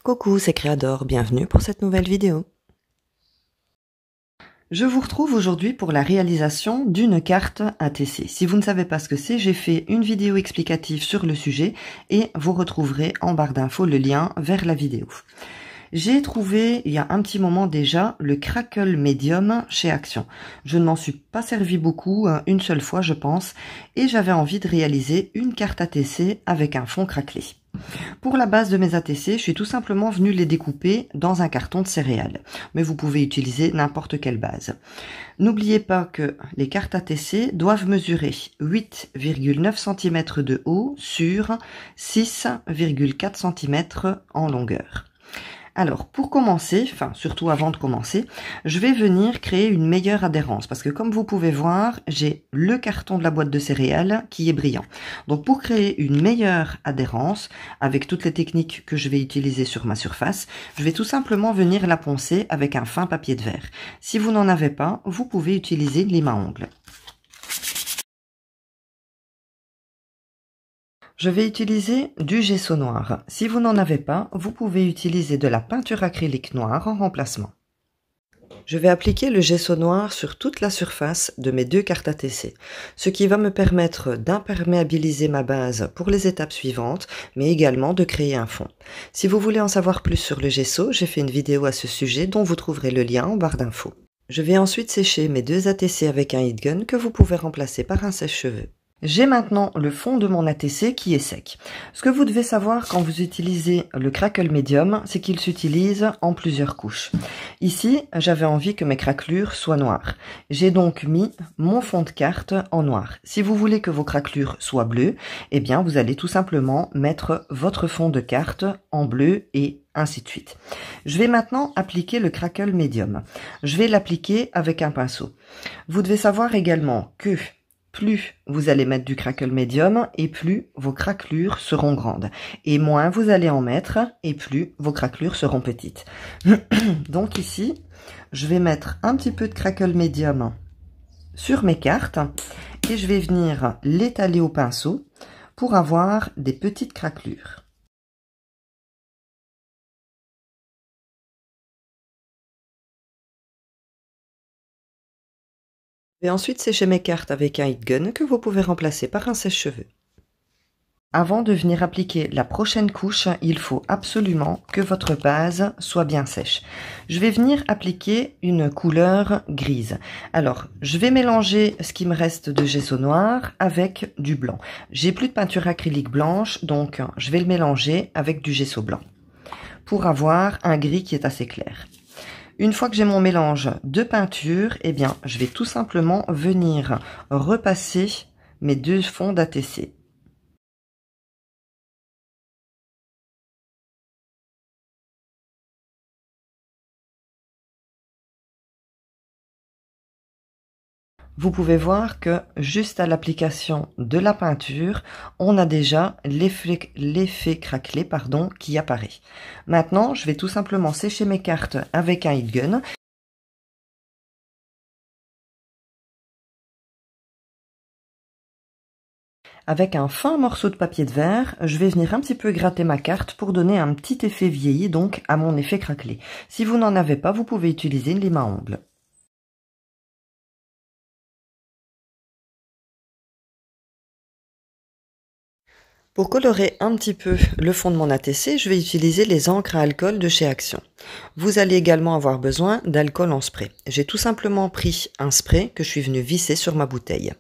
Coucou, c'est Créador, bienvenue pour cette nouvelle vidéo. Je vous retrouve aujourd'hui pour la réalisation d'une carte ATC. Si vous ne savez pas ce que c'est, j'ai fait une vidéo explicative sur le sujet et vous retrouverez en barre d'infos le lien vers la vidéo. J'ai trouvé, il y a un petit moment déjà, le Crackle Medium chez Action. Je ne m'en suis pas servi beaucoup, une seule fois je pense, et j'avais envie de réaliser une carte ATC avec un fond craquelé. Pour la base de mes ATC, je suis tout simplement venue les découper dans un carton de céréales, mais vous pouvez utiliser n'importe quelle base. N'oubliez pas que les cartes ATC doivent mesurer 8,9 cm de haut sur 6,4 cm en longueur. Alors, pour commencer, enfin surtout avant de commencer, je vais venir créer une meilleure adhérence parce que comme vous pouvez voir, j'ai le carton de la boîte de céréales qui est brillant. Donc pour créer une meilleure adhérence, avec toutes les techniques que je vais utiliser sur ma surface, je vais tout simplement venir la poncer avec un fin papier de verre. Si vous n'en avez pas, vous pouvez utiliser une lime à ongles. Je vais utiliser du gesso noir. Si vous n'en avez pas, vous pouvez utiliser de la peinture acrylique noire en remplacement. Je vais appliquer le gesso noir sur toute la surface de mes deux cartes ATC, ce qui va me permettre d'imperméabiliser ma base pour les étapes suivantes, mais également de créer un fond. Si vous voulez en savoir plus sur le gesso, j'ai fait une vidéo à ce sujet dont vous trouverez le lien en barre d'infos. Je vais ensuite sécher mes deux ATC avec un heat gun que vous pouvez remplacer par un sèche-cheveux. J'ai maintenant le fond de mon ATC qui est sec. Ce que vous devez savoir quand vous utilisez le Crackle Medium, c'est qu'il s'utilise en plusieurs couches. Ici, j'avais envie que mes craquelures soient noires. J'ai donc mis mon fond de carte en noir. Si vous voulez que vos craquelures soient bleues, eh bien vous allez tout simplement mettre votre fond de carte en bleu et ainsi de suite. Je vais maintenant appliquer le Crackle Medium. Je vais l'appliquer avec un pinceau. Vous devez savoir également que plus vous allez mettre du Crackle Medium et plus vos craquelures seront grandes. Et moins vous allez en mettre et plus vos craquelures seront petites. Donc ici, je vais mettre un petit peu de Crackle Medium sur mes cartes et je vais venir l'étaler au pinceau pour avoir des petites craquelures. Je vais ensuite sécher mes cartes avec un heat gun que vous pouvez remplacer par un sèche-cheveux. Avant de venir appliquer la prochaine couche, il faut absolument que votre base soit bien sèche. Je vais venir appliquer une couleur grise. Alors, je vais mélanger ce qui me reste de gesso noir avec du blanc. J'ai plus de peinture acrylique blanche, donc je vais le mélanger avec du gesso blanc pour avoir un gris qui est assez clair. Une fois que j'ai mon mélange de peinture, eh bien, je vais tout simplement venir repasser mes deux fonds d'ATC. Vous pouvez voir que juste à l'application de la peinture, on a déjà l'effet craquelé qui apparaît. Maintenant, je vais tout simplement sécher mes cartes avec un heat gun. Avec un fin morceau de papier de verre, je vais venir un petit peu gratter ma carte pour donner un petit effet vieilli, donc à mon effet craquelé. Si vous n'en avez pas, vous pouvez utiliser une lime à ongles. Pour colorer un petit peu le fond de mon ATC, je vais utiliser les encres à alcool de chez Action. Vous allez également avoir besoin d'alcool en spray. J'ai tout simplement pris un spray que je suis venu visser sur ma bouteille.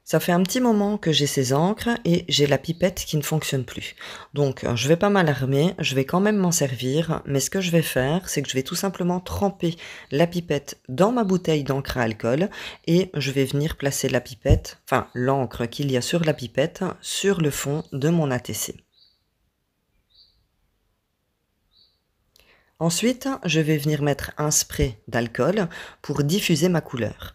Ça fait un petit moment que j'ai ces encres et j'ai la pipette qui ne fonctionne plus. Donc je ne vais pas m'alarmer, je vais quand même m'en servir, mais ce que je vais faire, c'est que je vais tout simplement tremper la pipette dans ma bouteille d'encre à alcool et je vais venir placer la pipette, enfin l'encre qu'il y a sur la pipette, sur le fond de mon ATC. Ensuite, je vais venir mettre un spray d'alcool pour diffuser ma couleur.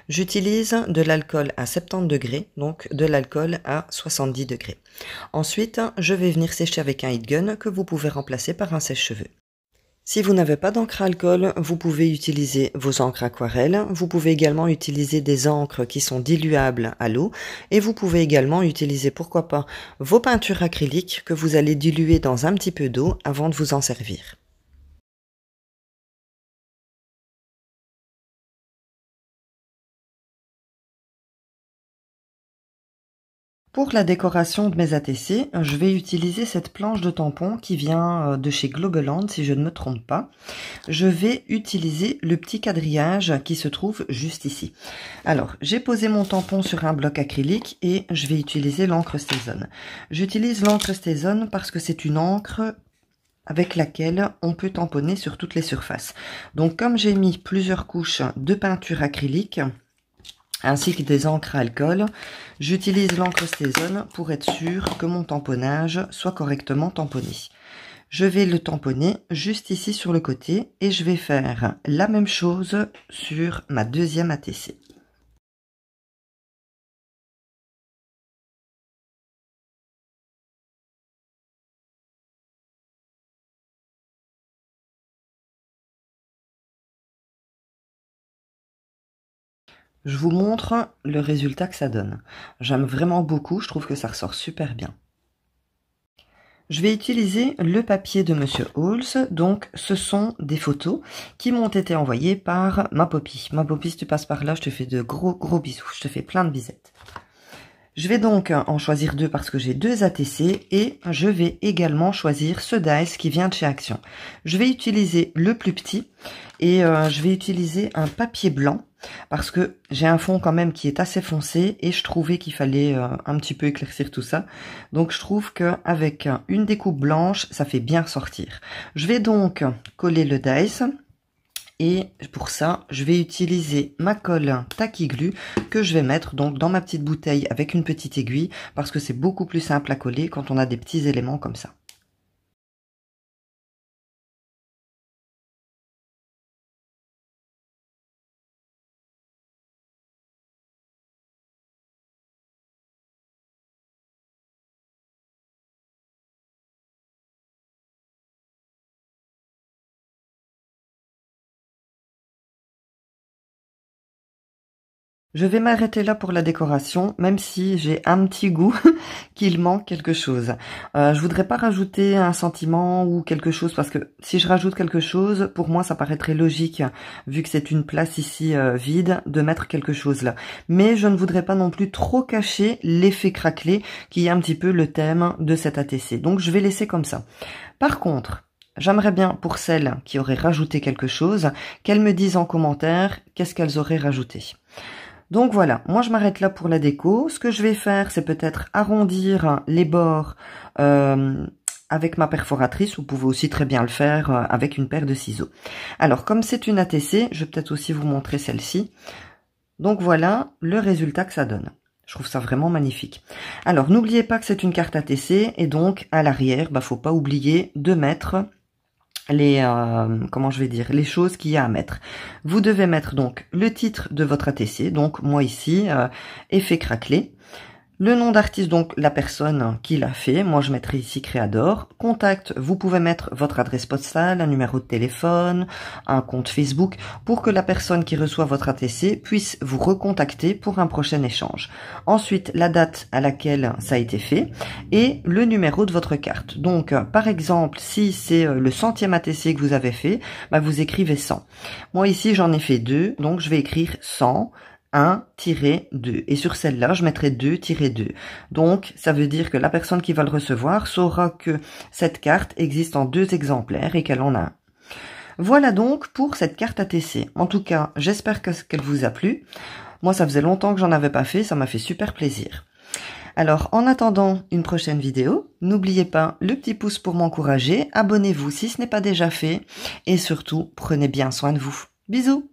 J'utilise de l'alcool à 70 degrés, donc de l'alcool à 70 degrés. Ensuite, je vais venir sécher avec un heat gun que vous pouvez remplacer par un sèche-cheveux. Si vous n'avez pas d'encre à alcool, vous pouvez utiliser vos encres aquarelles. Vous pouvez également utiliser des encres qui sont diluables à l'eau. Et vous pouvez également utiliser, pourquoi pas, vos peintures acryliques que vous allez diluer dans un petit peu d'eau avant de vous en servir. Pour la décoration de mes ATC, je vais utiliser cette planche de tampon qui vient de chez Globeland, si je ne me trompe pas. Je vais utiliser le petit quadrillage qui se trouve juste ici. Alors, j'ai posé mon tampon sur un bloc acrylique et je vais utiliser l'encre StazOn. J'utilise l'encre StazOn parce que c'est une encre avec laquelle on peut tamponner sur toutes les surfaces. Donc, comme j'ai mis plusieurs couches de peinture acrylique, ainsi que des encres à alcool, j'utilise l'encre StazOn pour être sûr que mon tamponnage soit correctement tamponné. Je vais le tamponner juste ici sur le côté et je vais faire la même chose sur ma deuxième ATC. Je vous montre le résultat que ça donne. J'aime vraiment beaucoup, je trouve que ça ressort super bien. Je vais utiliser le papier de Monsieur Halls, donc ce sont des photos qui m'ont été envoyées par ma Poppy. Ma Poppy, si tu passes par là, je te fais de gros bisous, je te fais plein de bisettes. Je vais donc en choisir deux parce que j'ai deux ATC et je vais également choisir ce dies qui vient de chez Action. Je vais utiliser le plus petit et je vais utiliser un papier blanc parce que j'ai un fond quand même qui est assez foncé et je trouvais qu'il fallait un petit peu éclaircir tout ça. Donc je trouve qu'avec une découpe blanche, ça fait bien ressortir. Je vais donc coller le dies. Et pour ça, je vais utiliser ma colle Tacky Glue que je vais mettre donc dans ma petite bouteille avec une petite aiguille parce que c'est beaucoup plus simple à coller quand on a des petits éléments comme ça. Je vais m'arrêter là pour la décoration, même si j'ai un petit goût qu'il manque quelque chose. Je voudrais pas rajouter un sentiment ou quelque chose, parce que si je rajoute quelque chose, pour moi ça paraîtrait logique, vu que c'est une place ici vide, de mettre quelque chose là. Mais je ne voudrais pas non plus trop cacher l'effet craquelé, qui est un petit peu le thème de cet ATC. Donc je vais laisser comme ça. Par contre, j'aimerais bien, pour celles qui auraient rajouté quelque chose, qu'elles me disent en commentaire qu'est-ce qu'elles auraient rajouté. Donc voilà, moi je m'arrête là pour la déco. Ce que je vais faire, c'est peut-être arrondir les bords avec ma perforatrice. Vous pouvez aussi très bien le faire avec une paire de ciseaux. Alors, comme c'est une ATC, je vais peut-être aussi vous montrer celle-ci. Donc voilà le résultat que ça donne. Je trouve ça vraiment magnifique. Alors, n'oubliez pas que c'est une carte ATC et donc à l'arrière, faut pas oublier de mettre les les choses qu'il y a à mettre. Vous devez mettre donc le titre de votre ATC, donc moi ici effet craquelé, le nom d'artiste, donc la personne qui l'a fait, moi je mettrai ici Créador. Contact, vous pouvez mettre votre adresse postale, un numéro de téléphone, un compte Facebook, pour que la personne qui reçoit votre ATC puisse vous recontacter pour un prochain échange. Ensuite, la date à laquelle ça a été fait et le numéro de votre carte. Donc, par exemple, si c'est le 100e ATC que vous avez fait, vous écrivez 100. Moi ici, j'en ai fait 2, donc je vais écrire 100. 1-2 et sur celle-là je mettrai 2-2. Donc ça veut dire que la personne qui va le recevoir saura que cette carte existe en 2 exemplaires et qu'elle en a un. Voilà donc pour cette carte ATC. En tout cas, j'espère qu'elle vous a plu. Moi ça faisait longtemps que j'en avais pas fait, ça m'a fait super plaisir. Alors en attendant une prochaine vidéo, n'oubliez pas le petit pouce pour m'encourager, abonnez-vous si ce n'est pas déjà fait et surtout prenez bien soin de vous. Bisous!